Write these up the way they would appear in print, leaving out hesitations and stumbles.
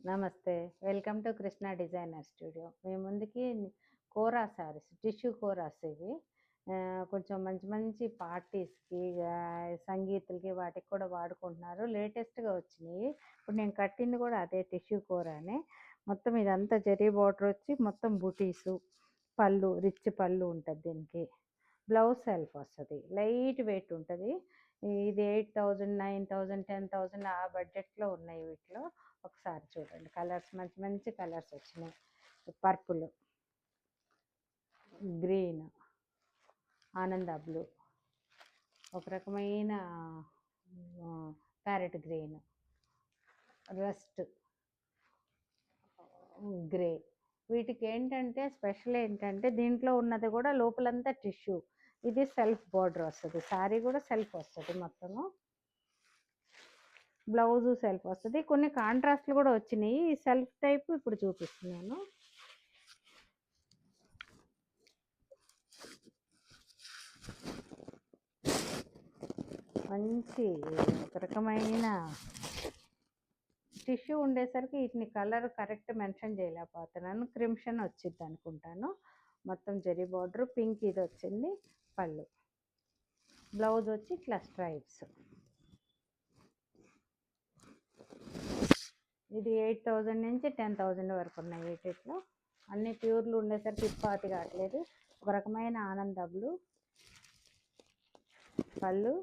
నమస్తే. Welcome to Krishna designer studio. మీ ముందుకి కోరా శారీస్, టిష్యూ కోరాస్ ఇవి. కొంచెం మంచి మంచి పార్టీస్‌కి, సంగీతులకి వాటికి కూడా వాడుకుంటున్నారు. లేటెస్ట్‌గా వచ్చినియి. ఇప్పుడు నేను కట్టింది కూడా అదే టిష్యూ కోరానే. మొత్తం ఇదంతా జరీ బార్డర్ వచ్చి మొత్తం బుటీసు, పళ్ళు రిచ్ పళ్ళు ఉంటది దీనికి. బ్లౌజ్ సెల్ఫ్ వస్తది. లైట్ వెయిట్ ఉంటది. ఇది 8000, 9000, 10,000 ఆ బడ్జెట్‌లో ఉన్నాయి వీటిలో. ఒకసారి చూడండి. కలర్స్ మంచి మంచి కలర్స్ వచ్చినాయి. పర్పుల్, గ్రీన్, ఆనంద బ్లూ, ఒక రకమైన ప్యారెట్ గ్రీన్, రస్ట్ గ్రే. వీటికి ఏంటంటే స్పెషల్ ఏంటంటే దీంట్లో ఉన్నది కూడా లోపలంతా టిష్యూ. ఇది సెల్ఫ్ బార్డర్ వస్తుంది. శారీ కూడా సెల్ఫ్ వస్తుంది మొత్తము. బ్లౌజు సెల్ఫ్ వస్తుంది. కొన్ని కాంట్రాస్ట్లు కూడా వచ్చినాయి. ఈ సెల్ఫ్ టైప్ ఇప్పుడు చూపిస్తున్నాను. మంచి ఒక రకమైన టిష్యూ ఉండేసరికి వీటిని కలర్ కరెక్ట్ మెన్షన్ చేయలేకపోతున్నాను. క్రిమ్షన్ వచ్చింది అనుకుంటాను. మొత్తం జరీ బార్డర్ పింక్ ఇది వచ్చింది. పళ్ళు, బ్లౌజ్ వచ్చి ఇట్లా స్ట్రైప్స్. ఇది 8000 నుంచి 10,000 వరకు ఉన్నాయి వీటిలో. అన్ని ప్యూర్లు ఉండేసరికి ఇప్పాతి కావట్లేదు. ఒక రకమైన ఆనంద బ్లూ, పళ్ళు,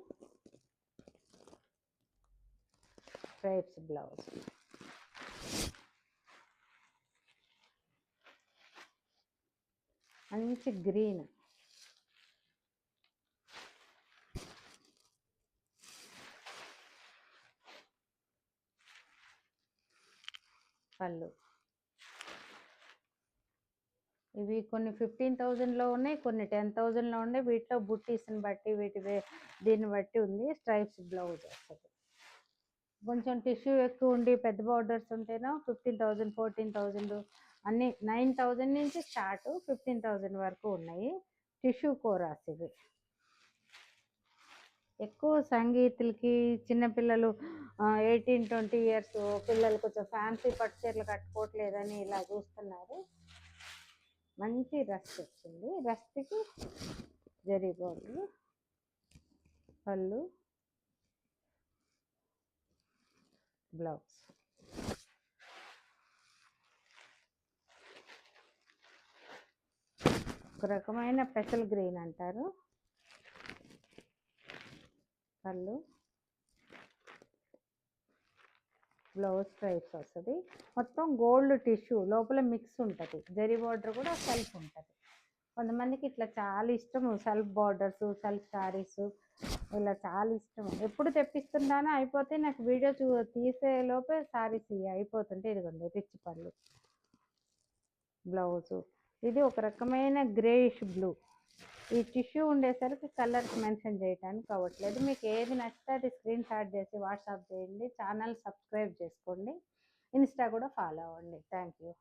స్ట్రైప్స్ బ్లౌజ్. మంచి గ్రీన్, పళ్ళు. ఇవి కొన్ని 15,000లో ఉన్నాయి, కొన్ని 10,000లో ఉన్నాయి. వీటిలో బుట్టీస్ని బట్టి దీన్ని బట్టి ఉంది. స్ట్రైప్స్ బ్లౌజ్ వస్తుంది. కొంచెం టిష్యూ ఎక్కువ ఉండి పెద్ద బార్డర్స్ ఉంటేనో 15,000, 14,000 అన్నీ 9,000 నుంచి స్టార్ట్ 15,000 వరకు ఉన్నాయి. టిష్యూ కోరాస్ ఇవి. ఎక్కువ సంగీతులకి చిన్నపిల్లలు 18-20 ఇయర్స్ పిల్లలు కొంచెం ఫ్యాన్సీ పట్టు చీరలు కట్టుకోవట్లేదని ఇలా చూస్తున్నారు. మంచి రస్ట్ వచ్చింది. రస్ట్కి జరీ బార్డర్, పళ్ళు, బ్లౌజ్. ఒక రకమైన పెసల్ గ్రీన్ అంటారు. పళ్ళు, బ్లౌజ్ స్ట్రైప్స్ వస్తుంది. మొత్తం గోల్డ్ టిష్యూ లోపల మిక్స్ ఉంటుంది. జరీ బార్డర్ కూడా సెల్ఫ్ ఉంటుంది. కొంతమందికి ఇట్లా చాలా ఇష్టం సెల్ఫ్ బార్డర్స్, సెల్ఫ్ శారీస్ ఇలా చాలా ఇష్టం. ఎప్పుడు తెప్పిస్తున్నానో అయిపోతే నాకు వీడియో తీసే లోపే శారీస్ అయిపోతుంటే ఇదిగోండి రిచ్ పళ్ళు, బ్లౌజు. ఇది ఒక రకమైన గ్రేయిష్ బ్లూ. ఈ టిష్యూ ఉండేసరికి కలర్స్ మెన్షన్ చేయడానికి అవ్వట్లేదు. మీకు ఏది నచ్చితే అది స్క్రీన్ షాట్ చేసి వాట్సాప్ చేయండి. ఛానల్ సబ్స్క్రైబ్ చేసుకోండి. ఇన్స్టా కూడా ఫాలో అవ్వండి. Thank you.